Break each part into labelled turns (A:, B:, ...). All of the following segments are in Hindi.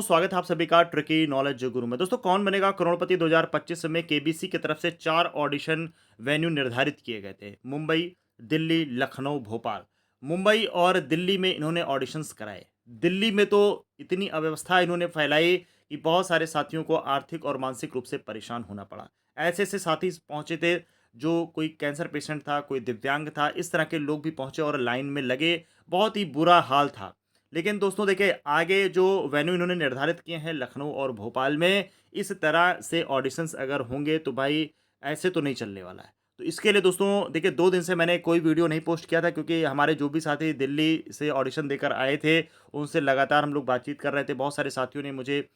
A: स्वागत है आप सभी का ट्रिकी नॉलेज गुरु में। दोस्तों, कौन बनेगा करोड़पति 2025 में केबीसी की तरफ से 4 ऑडिशन वेन्यू निर्धारित किए गए थे। मुंबई, दिल्ली, लखनऊ, भोपाल। मुंबई और दिल्ली में इन्होंने ऑडिशंस कराए। दिल्ली में तो इतनी अव्यवस्था इन्होंने फैलाई कि बहुत सारे साथियों को आर्थिक और मानसिक रूप से परेशान होना पड़ा। ऐसे-ऐसे साथी पहुँचे थे, जो कोई कैंसर पेशेंट था, कोई दिव्यांग था, इस तरह के लोग भी पहुँचे और लाइन में लगे। बहुत ही बुरा हाल था। लेकिन दोस्तों देखिए, आगे जो वेन्यू इन्होंने निर्धारित किए हैं लखनऊ और भोपाल में, इस तरह से ऑडिशंस अगर होंगे तो भाई ऐसे तो नहीं चलने वाला है। तो इसके लिए दोस्तों देखिए, 2 दिन से मैंने कोई वीडियो नहीं पोस्ट किया था, क्योंकि हमारे जो भी साथी दिल्ली से ऑडिशन देकर आए थे, उनसे लगातार हम लोग बातचीत कर रहे थे। बहुत सारे साथियों ने मुझे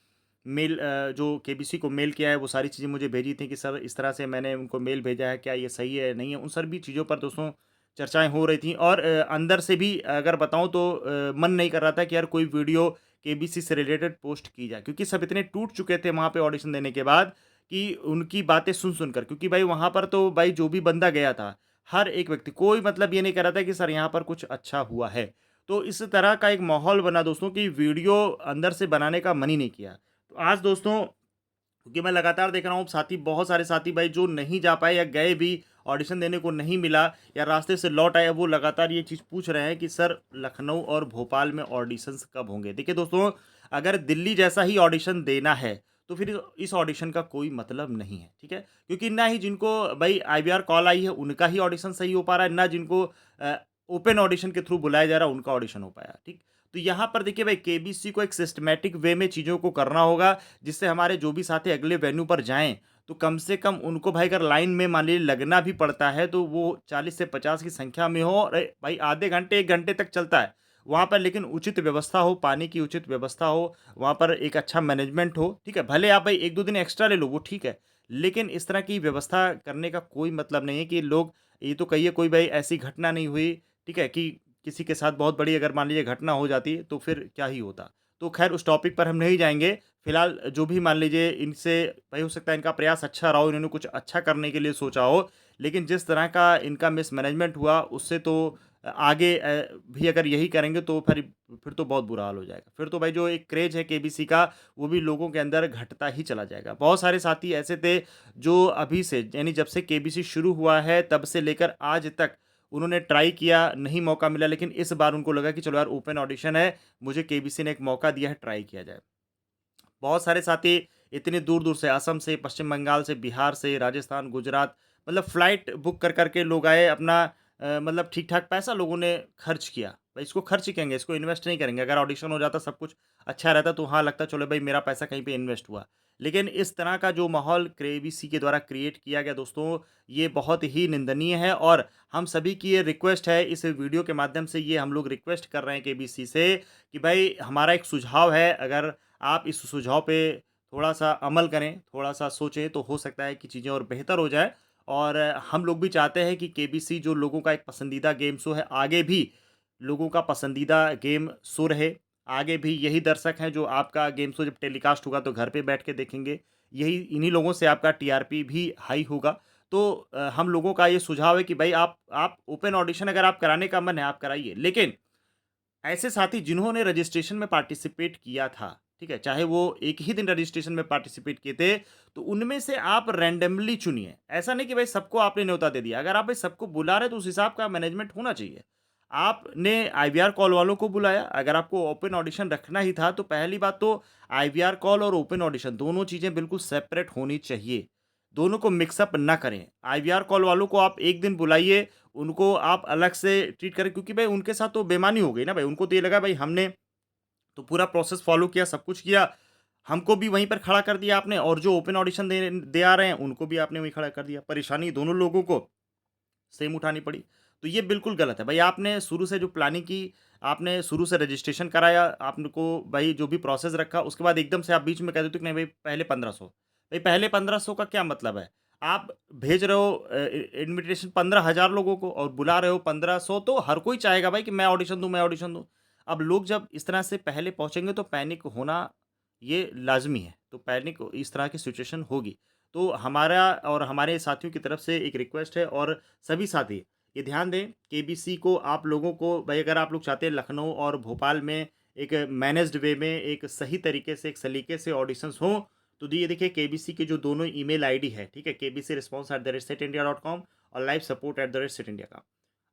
A: मेल जो केबीसी को मेल किया है, वो सारी चीज़ें मुझे भेजी थी कि सर इस तरह से मैंने उनको मेल भेजा है, क्या ये सही है, नहीं है? उन सभी चीज़ों पर दोस्तों चर्चाएँ हो रही थी, और अंदर से भी अगर बताऊँ तो मन नहीं कर रहा था कि यार कोई वीडियो केबीसी से रिलेटेड पोस्ट की जाए, क्योंकि सब इतने टूट चुके थे वहाँ पे ऑडिशन देने के बाद कि उनकी बातें सुन-सुन कर, क्योंकि भाई वहाँ पर तो भाई जो भी बंदा गया था, हर एक व्यक्ति कोई मतलब ये नहीं कर रहा था कि सर यहाँ पर कुछ अच्छा हुआ है। तो इस तरह का एक माहौल बना दोस्तों कि वीडियो अंदर से बनाने का मन ही नहीं किया। तो आज दोस्तों, क्योंकि मैं लगातार देख रहा हूँ साथी, बहुत सारे साथी भाई जो नहीं जा पाए या गए भी, ऑडिशन देने को नहीं मिला या रास्ते से लौट आए, वो लगातार ये चीज़ पूछ रहे हैं कि सर लखनऊ और भोपाल में ऑडिशंस कब होंगे। देखिए दोस्तों, अगर दिल्ली जैसा ही ऑडिशन देना है तो फिर इस ऑडिशन का कोई मतलब नहीं है, ठीक है? क्योंकि ना ही जिनको भाई आईवीआर कॉल आई है उनका ही ऑडिशन सही हो पा रहा है, ना जिनको ओपन ऑडिशन के थ्रू बुलाया जा रहा है उनका ऑडिशन हो पाया, ठीक? तो यहाँ पर देखिए भाई, केबीसी को एक सिस्टमैटिक वे में चीज़ों को करना होगा, जिससे हमारे जो भी साथी अगले वेन्यू पर जाएँ, तो कम से कम उनको भाई अगर लाइन में मान लीजिए लगना भी पड़ता है, तो वो 40 से 50 की संख्या में हो, और भाई आधे घंटे, 1 घंटे तक चलता है। वहाँ पर लेकिन उचित व्यवस्था हो, पानी की उचित व्यवस्था हो, वहाँ पर एक अच्छा मैनेजमेंट हो, ठीक है? भले आप भाई 1-2 दिन एक्स्ट्रा ले लो, वो ठीक है। लेकिन इस तरह की व्यवस्था करने का कोई मतलब नहीं है कि लोग, ये तो कहिए कोई भाई ऐसी घटना नहीं हुई, ठीक है? कि किसी के साथ बहुत बड़ी अगर मान लीजिए घटना हो जाती, तो फिर क्या ही होता। तो ख़ैर उस टॉपिक पर हम नहीं जाएँगे। फिलहाल जो भी मान लीजिए इनसे, भाई हो सकता है इनका प्रयास अच्छा रहा हो, इन्होंने कुछ अच्छा करने के लिए सोचा हो, लेकिन जिस तरह का इनका मिसमैनेजमेंट हुआ उससे तो आगे भी अगर यही करेंगे तो फिर तो बहुत बुरा हाल हो जाएगा। फिर तो भाई जो एक क्रेज़ है केबीसी का, वो भी लोगों के अंदर घटता ही चला जाएगा। बहुत सारे साथी ऐसे थे जो अभी से, यानी जब से केबीसी शुरू हुआ है तब से लेकर आज तक उन्होंने ट्राई किया, नहीं मौका मिला, लेकिन इस बार उनको लगा कि चलो यार ओपन ऑडिशन है, मुझे केबीसी ने एक मौका दिया है, ट्राई किया जाए। बहुत सारे साथी इतनी दूर-दूर से, असम से, पश्चिम बंगाल से, बिहार से, राजस्थान, गुजरात, मतलब फ्लाइट बुक कर के लोग आए, अपना मतलब ठीक-ठाक पैसा लोगों ने खर्च किया। भाई इसको खर्च ही कहेंगे, इसको इन्वेस्ट नहीं करेंगे। अगर ऑडिशन हो जाता, सब कुछ अच्छा रहता, तो हाँ लगता चलो भाई मेरा पैसा कहीं पे इन्वेस्ट हुआ। लेकिन इस तरह का जो माहौल केबीसी के द्वारा क्रिएट किया गया दोस्तों, ये बहुत ही निंदनीय है, और हम सभी की ये रिक्वेस्ट है, इस वीडियो के माध्यम से ये हम लोग रिक्वेस्ट कर रहे हैं केबीसी से कि भाई हमारा एक सुझाव है, अगर आप इस सुझाव पे थोड़ा-सा अमल करें, थोड़ा-सा सोचें, तो हो सकता है कि चीज़ें और बेहतर हो जाएँ। और हम लोग भी चाहते हैं कि केबीसी जो लोगों का एक पसंदीदा गेम शो है, आगे भी लोगों का पसंदीदा गेम शो रहे। आगे भी यही दर्शक हैं जो आपका गेम शो जब टेलीकास्ट होगा तो घर पे बैठ के देखेंगे। यही इन्हीं लोगों से आपका टीआरपी भी हाई होगा। तो हम लोगों का ये सुझाव है कि भाई आप ओपन ऑडिशन अगर आप कराने का मन है, आप कराइए। लेकिन ऐसे साथी जिन्होंने रजिस्ट्रेशन में पार्टिसिपेट किया था, ठीक है? चाहे वो एक ही दिन रजिस्ट्रेशन में पार्टिसिपेट किए थे, तो उनमें से आप रैंडमली चुनिए। ऐसा नहीं कि भाई सबको आपने न्योता दे दिया। अगर आप भाई सबको बुला रहे हैं, तो उस हिसाब का मैनेजमेंट होना चाहिए। आपने आईवीआर कॉल वालों को बुलाया, अगर आपको ओपन ऑडिशन रखना ही था, तो पहली बात तो आईवीआर कॉल और ओपन ऑडिशन दोनों चीज़ें बिल्कुल सेपरेट होनी चाहिए। दोनों को मिक्स अप ना करें। आईवीआर कॉल वालों को आप एक दिन बुलाइए, उनको आप अलग से ट्रीट करें, क्योंकि भाई उनके साथ तो बेईमानी हो गई ना भाई। उनको तो ये लगा भाई हमने तो पूरा प्रोसेस फ़ॉलो किया, सब कुछ किया, हमको भी वहीं पर खड़ा कर दिया आपने, और जो ओपन ऑडिशन दे दे आ रहे हैं, उनको भी आपने वहीं खड़ा कर दिया। परेशानी दोनों लोगों को सेम उठानी पड़ी। तो ये बिल्कुल गलत है। भाई आपने शुरू से जो प्लानिंग की, आपने शुरू से रजिस्ट्रेशन कराया, आपको भाई जो भी प्रोसेस रखा, उसके बाद एकदम से आप बीच में कह देते हो कि नहीं भाई पहले 1500। भाई पहले 1500 का क्या मतलब है? आप भेज रहे हो इन्विटेशन 15,000 लोगों को और बुला रहे हो 1500, तो हर कोई चाहेगा भाई कि मैं ऑडिशन दूँ, मैं ऑडिशन दूँ। अब लोग जब इस तरह से पहले पहुँचेंगे तो पैनिक होना ये लाज़मी है। तो पैनिक इस तरह की सिचुएशन होगी। तो हमारा और हमारे साथियों की तरफ से एक रिक्वेस्ट है, और सभी साथी ये ध्यान दें, केबीसी को आप लोगों को भाई, अगर आप लोग चाहते हैं लखनऊ और भोपाल में एक मैनेज्ड वे में, एक सही तरीके से, एक सलीके से ऑडिशंस हों, तो ये देखिए केबीसी के जो दोनों ईमेल आईडी है, ठीक है, kbcresponse@setindia.com और livesuppport@setindia.com,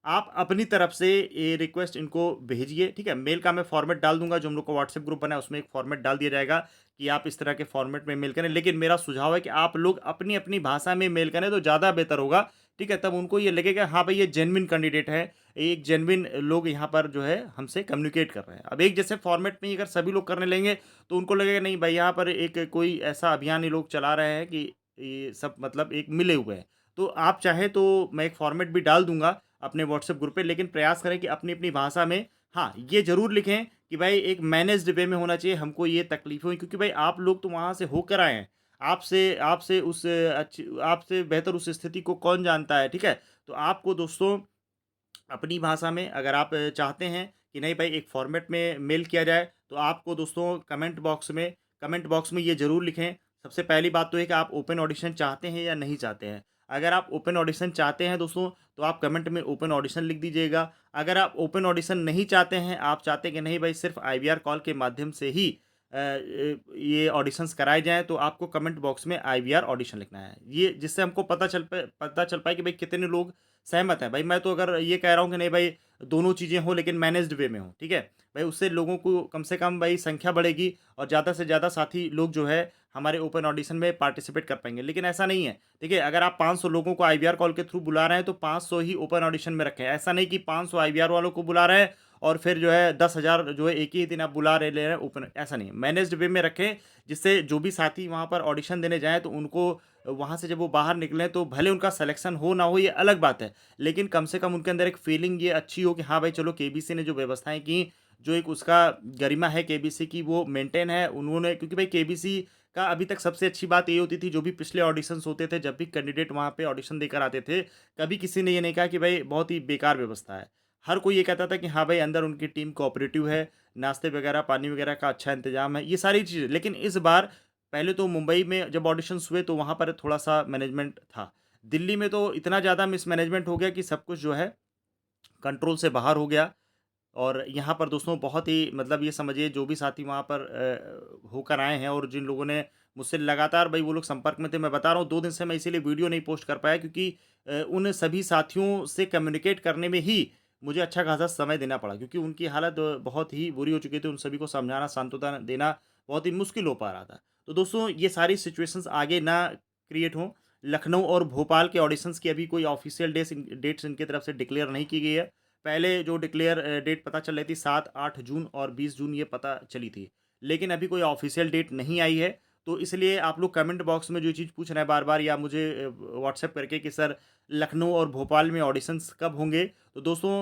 A: आप अपनी तरफ से ये रिक्वेस्ट इनको भेजिए, ठीक है। मेल का मैं फॉर्मेट डाल दूँगा, जो हम लोग का व्हाट्सएप ग्रुप बना है उसमें एक फॉर्मेट डाल दिया जाएगा कि आप इस तरह के फॉर्मेट में मेल करें। लेकिन मेरा सुझाव है कि आप लोग अपनी-अपनी भाषा में मेल करें तो ज़्यादा बेहतर होगा, ठीक है। तब उनको ये लगेगा हाँ भाई ये जेन्युइन कैंडिडेट है, एक जेन्युइन लोग यहाँ पर जो है हमसे कम्युनिकेट कर रहे हैं। अब एक जैसे फॉर्मेट में ही अगर सभी लोग करने लगेंगे तो उनको लगेगा नहीं भाई यहाँ पर एक कोई ऐसा अभियान ये लोग चला रहे हैं कि ये सब मतलब एक मिले हुए हैं। तो आप चाहें तो मैं एक फॉर्मेट भी डाल दूँगा अपने व्हाट्सएप ग्रुप पे, लेकिन प्रयास करें कि अपनी-अपनी भाषा में हाँ, ये ज़रूर लिखें कि भाई एक मैनेज्ड वे में होना चाहिए, हमको ये तकलीफ़ें हुई क्योंकि भाई आप लोग तो वहाँ से होकर आए हैं। आपसे आपसे उस अच्छी आपसे बेहतर उस स्थिति को कौन जानता है, ठीक है? तो आपको दोस्तों अपनी भाषा में अगर आप चाहते हैं कि नहीं भाई एक फॉर्मेट में मेल किया जाए, तो आपको दोस्तों कमेंट बॉक्स में ये ज़रूर लिखें। सबसे पहली बात तो है कि आप ओपन ऑडिशन चाहते हैं या नहीं चाहते हैं। अगर आप ओपन ऑडिशन चाहते हैं दोस्तों, तो आप कमेंट में ओपन ऑडिशन लिख दीजिएगा। अगर आप ओपन ऑडिशन नहीं चाहते हैं, आप चाहते हैं कि नहीं भाई सिर्फ़ आईवीआर कॉल के माध्यम से ही ये ऑडिशंस कराए जाएँ, तो आपको कमेंट बॉक्स में आईवीआर ऑडिशन लिखना है। ये जिससे हमको पता चल पाए कि भाई कितने लोग सहमत हैं। भाई मैं तो अगर ये कह रहा हूँ कि नहीं भाई दोनों चीज़ें हों लेकिन मैनेज्ड वे में हों, ठीक है? भाई उससे लोगों को कम से कम भाई संख्या बढ़ेगी और ज़्यादा से ज़्यादा साथी लोग जो है हमारे ओपन ऑडिशन में पार्टिसिपेट कर पाएँगे। लेकिन ऐसा नहीं है। देखिए अगर आप 500 लोगों को आईवीआर कॉल के थ्रू बुला रहे हैं तो 500 ही ओपन ऑडिशन में रखें। ऐसा नहीं कि 500 आईवीआर वालों को बुला रहे हैं और फिर जो है 10,000 जो है एक ही दिन आप ले रहे हैं ओपन, ऐसा नहीं है। मैनेज्ड वे में रखें जिससे जो भी साथी वहाँ पर ऑडिशन देने जाएँ तो उनको वहाँ से जब वो बाहर निकलें तो भले उनका सिलेक्शन हो ना हो ये अलग बात है। लेकिन कम से कम उनके अंदर एक फीलिंग ये अच्छी हो कि हाँ भाई चलो केबीसी ने जो व्यवस्थाएँ की, जो एक उसका गरिमा है केबीसी की वो मेंटेन है। उन्होंने क्योंकि भाई केबीसी का अभी तक सबसे अच्छी बात ये होती थी जो भी पिछले ऑडिशंस होते थे, जब भी कैंडिडेट वहाँ पे ऑडिशन देकर आते थे, कभी किसी ने ये नहीं कहा कि भाई बहुत ही बेकार व्यवस्था है। हर कोई ये कहता था कि हाँ भाई अंदर उनकी टीम कोऑपरेटिव है, नाश्ते वगैरह, पानी वगैरह का अच्छा इंतज़ाम है, ये सारी चीज़ें। लेकिन इस बार पहले तो मुंबई में जब ऑडिशंस हुए तो वहाँ पर थोड़ा-सा मैनेजमेंट था। दिल्ली में तो इतना ज़्यादा मिसमैनेजमेंट हो गया कि सब कुछ जो है कंट्रोल से बाहर हो गया। और यहाँ पर दोस्तों बहुत ही मतलब ये समझिए जो भी साथी वहाँ पर होकर आए हैं और जिन लोगों ने मुझसे लगातार भाई वो लोग संपर्क में थे, मैं बता रहा हूँ 2 दिन से मैं इसीलिए वीडियो नहीं पोस्ट कर पाया क्योंकि उन सभी साथियों से कम्युनिकेट करने में ही मुझे अच्छा खासा समय देना पड़ा क्योंकि उनकी हालत बहुत ही बुरी हो चुकी थी। उन सभी को समझाना, सांत्वना देना बहुत ही मुश्किल हो पा रहा था। तो दोस्तों ये सारी सिचुएशंस आगे ना क्रिएट हों। लखनऊ और भोपाल के ऑडिशंस की अभी कोई ऑफ़िशियल डेट्स इनकी तरफ से डिक्लेयर नहीं की गई है। पहले जो डेट पता चल रही थी 7, 8 जून और 20 जून ये पता चली थी। लेकिन अभी कोई ऑफ़िशियल डेट नहीं आई है, तो इसलिए आप लोग कमेंट बॉक्स में जो चीज़ पूछ रहे हैं बार-बार या मुझे व्हाट्सएप करके कि सर लखनऊ और भोपाल में ऑडिशंस कब होंगे? तो दोस्तों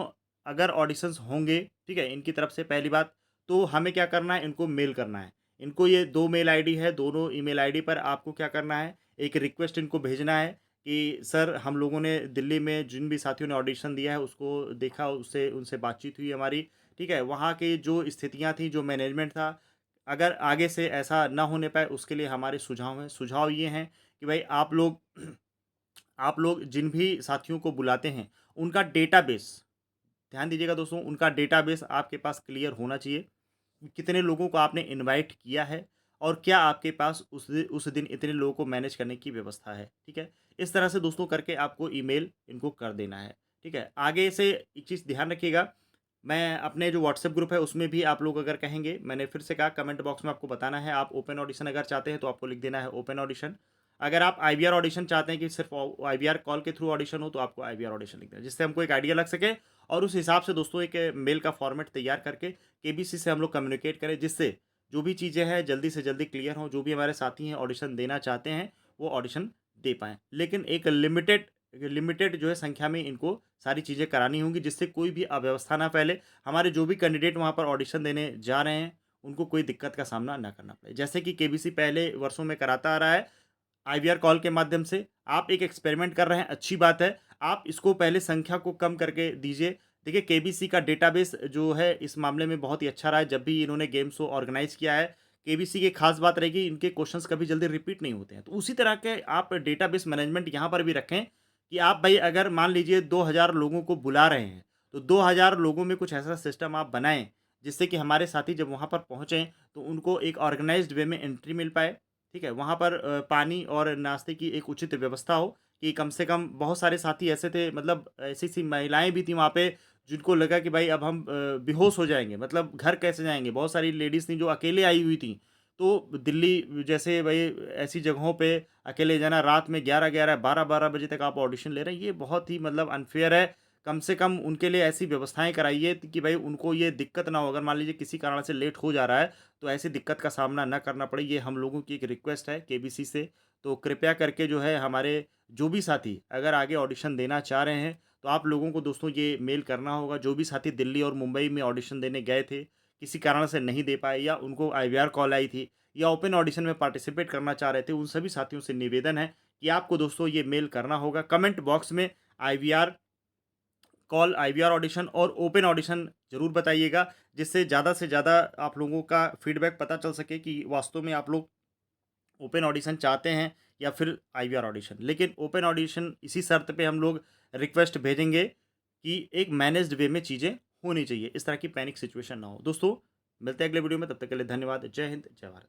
A: अगर ऑडिशंस होंगे, ठीक है? इनकी तरफ से पहली बात, तो हमें क्या करना है? इनको मेल करना है। इनको ये 2 मेल आईडी है, दोनों ईमेल आईडी पर आपको क्या करना है? एक रिक्वेस्ट इनको भेजना है कि सर हम लोगों ने दिल्ली में जिन भी साथियों ने ऑडिशन दिया है उसको देखा, उससे उनसे बातचीत हुई हमारी, ठीक है? वहाँ की जो स्थितियाँ थी, जो मैनेजमेंट था, अगर आगे से ऐसा ना होने पाए उसके लिए हमारे सुझाव हैं। सुझाव ये हैं कि भाई आप लोग जिन भी साथियों को बुलाते हैं, उनका डेटाबेस ध्यान दीजिएगा दोस्तों, उनका डेटाबेस आपके पास क्लियर होना चाहिए। कितने लोगों को आपने इनवाइट किया है और क्या आपके पास उस दिन इतने लोगों को मैनेज करने की व्यवस्था है, ठीक है? इस तरह से दोस्तों करके आपको ईमेल इनको कर देना है, ठीक है? आगे से एक चीज़ ध्यान रखिएगा, मैं अपने जो व्हाट्सएप ग्रुप है उसमें भी आप लोग अगर कहेंगे, मैंने फिर से कहा कमेंट बॉक्स में आपको बताना है, आप ओपन ऑडिशन अगर चाहते हैं तो आपको लिख देना है ओपन ऑडिशन। अगर आप आईवीआर ऑडिशन चाहते हैं कि सिर्फ आईवीआर कॉल के थ्रू ऑडिशन हो तो आपको आईवीआर ऑडिशन लिख देना है, जिससे हमको एक आइडिया लग सके और उस हिसाब से दोस्तों एक मेल का फॉर्मेट तैयार करके केबीसी से हम लोग कम्युनिकेट करें, जिससे जो भी चीज़ें हैं जल्दी से जल्दी क्लियर हों, जो भी हमारे साथी हैं ऑडिशन देना चाहते हैं, वो ऑडिशन दे पाएँ। लेकिन एक लिमिटेड लिमिटेड जो है संख्या में इनको सारी चीज़ें करानी होंगी, जिससे कोई भी अव्यवस्था ना फैले। हमारे जो भी कैंडिडेट वहाँ पर ऑडिशन देने जा रहे हैं, उनको कोई दिक्कत का सामना ना करना पड़े। जैसे कि केबीसी पहले वर्षों में कराता आ रहा है, आईवीआर कॉल के माध्यम से आप एक एक्सपेरिमेंट कर रहे हैं, अच्छी बात है। आप इसको पहले संख्या को कम करके दीजिए। देखिए केबीसी का डेटाबेस जो है इस मामले में बहुत ही अच्छा रहा है। जब भी इन्होंने गेम शो ऑर्गेनाइज़ किया है, केबीसी की खास बात रहेगी इनके क्वेश्चंस कभी जल्दी रिपीट नहीं होते हैं। तो उसी तरह के आप डेटाबेस मैनेजमेंट यहाँ पर भी रखें कि आप भाई अगर मान लीजिए 2000 लोगों को बुला रहे हैं, तो 2000 लोगों में कुछ ऐसा सिस्टम आप बनाएँ, जिससे कि हमारे साथी जब वहाँ पर पहुँचे तो उनको एक ऑर्गेनाइज़्ड वे में एंट्री मिल पाए, ठीक है? वहाँ पर पानी और नाश्ते की एक उचित व्यवस्था हो कि कम से कम बहुत सारे साथी ऐसे थे मतलब ऐसी-ऐसी महिलाएँ भी थी वहाँ पे जिनको लगा कि भाई अब हम बेहोश हो जाएँगे, मतलब घर कैसे जाएँगे? बहुत सारी लेडीज़ थी जो अकेले आई हुई थी। तो दिल्ली जैसे भई ऐसी जगहों पे अकेले जाना रात में 11-11, 12-12 बजे तक आप ऑडिशन ले रहे हैं, ये बहुत ही मतलब अनफ़ेयर है। कम से कम उनके लिए ऐसी व्यवस्थाएँ कराइए कि भई उनको ये दिक्कत ना हो। अगर मान लीजिए किसी कारण से लेट हो जा रहा है, तो ऐसी दिक्कत का सामना ना करना पड़े। ये हम लोगों की एक रिक्वेस्ट है केबीसी से। तो कृपया करके जो है हमारे जो भी साथी अगर आगे ऑडिशन देना चाह रहे हैं, तो आप लोगों को दोस्तों ये मेल करना होगा। जो भी साथी दिल्ली और मुंबई में ऑडिशन देने गए थे, किसी कारण से नहीं दे पाए या उनको आईवीआर कॉल आई थी या ओपन ऑडिशन में पार्टिसिपेट करना चाह रहे थे, उन सभी साथियों से निवेदन है कि आपको दोस्तों ये मेल करना होगा। कमेंट बॉक्स में आईवीआर कॉल, आईवीआर ऑडिशन और ओपन ऑडिशन ज़रूर बताइएगा, जिससे ज़्यादा से ज़्यादा आप लोगों का फीडबैक पता चल सके कि वास्तव में आप लोग ओपन ऑडिशन चाहते हैं या फिर आईवीआर ऑडिशन। लेकिन ओपन ऑडिशन इसी शर्त पे हम लोग रिक्वेस्ट भेजेंगे कि एक मैनेज्ड वे में चीज़ें होनी चाहिए। इस तरह की पैनिक सिचुएशन ना हो। दोस्तों, मिलते हैं अगले वीडियो में, तब तक के लिए धन्यवाद। जय हिंद, जय भारत।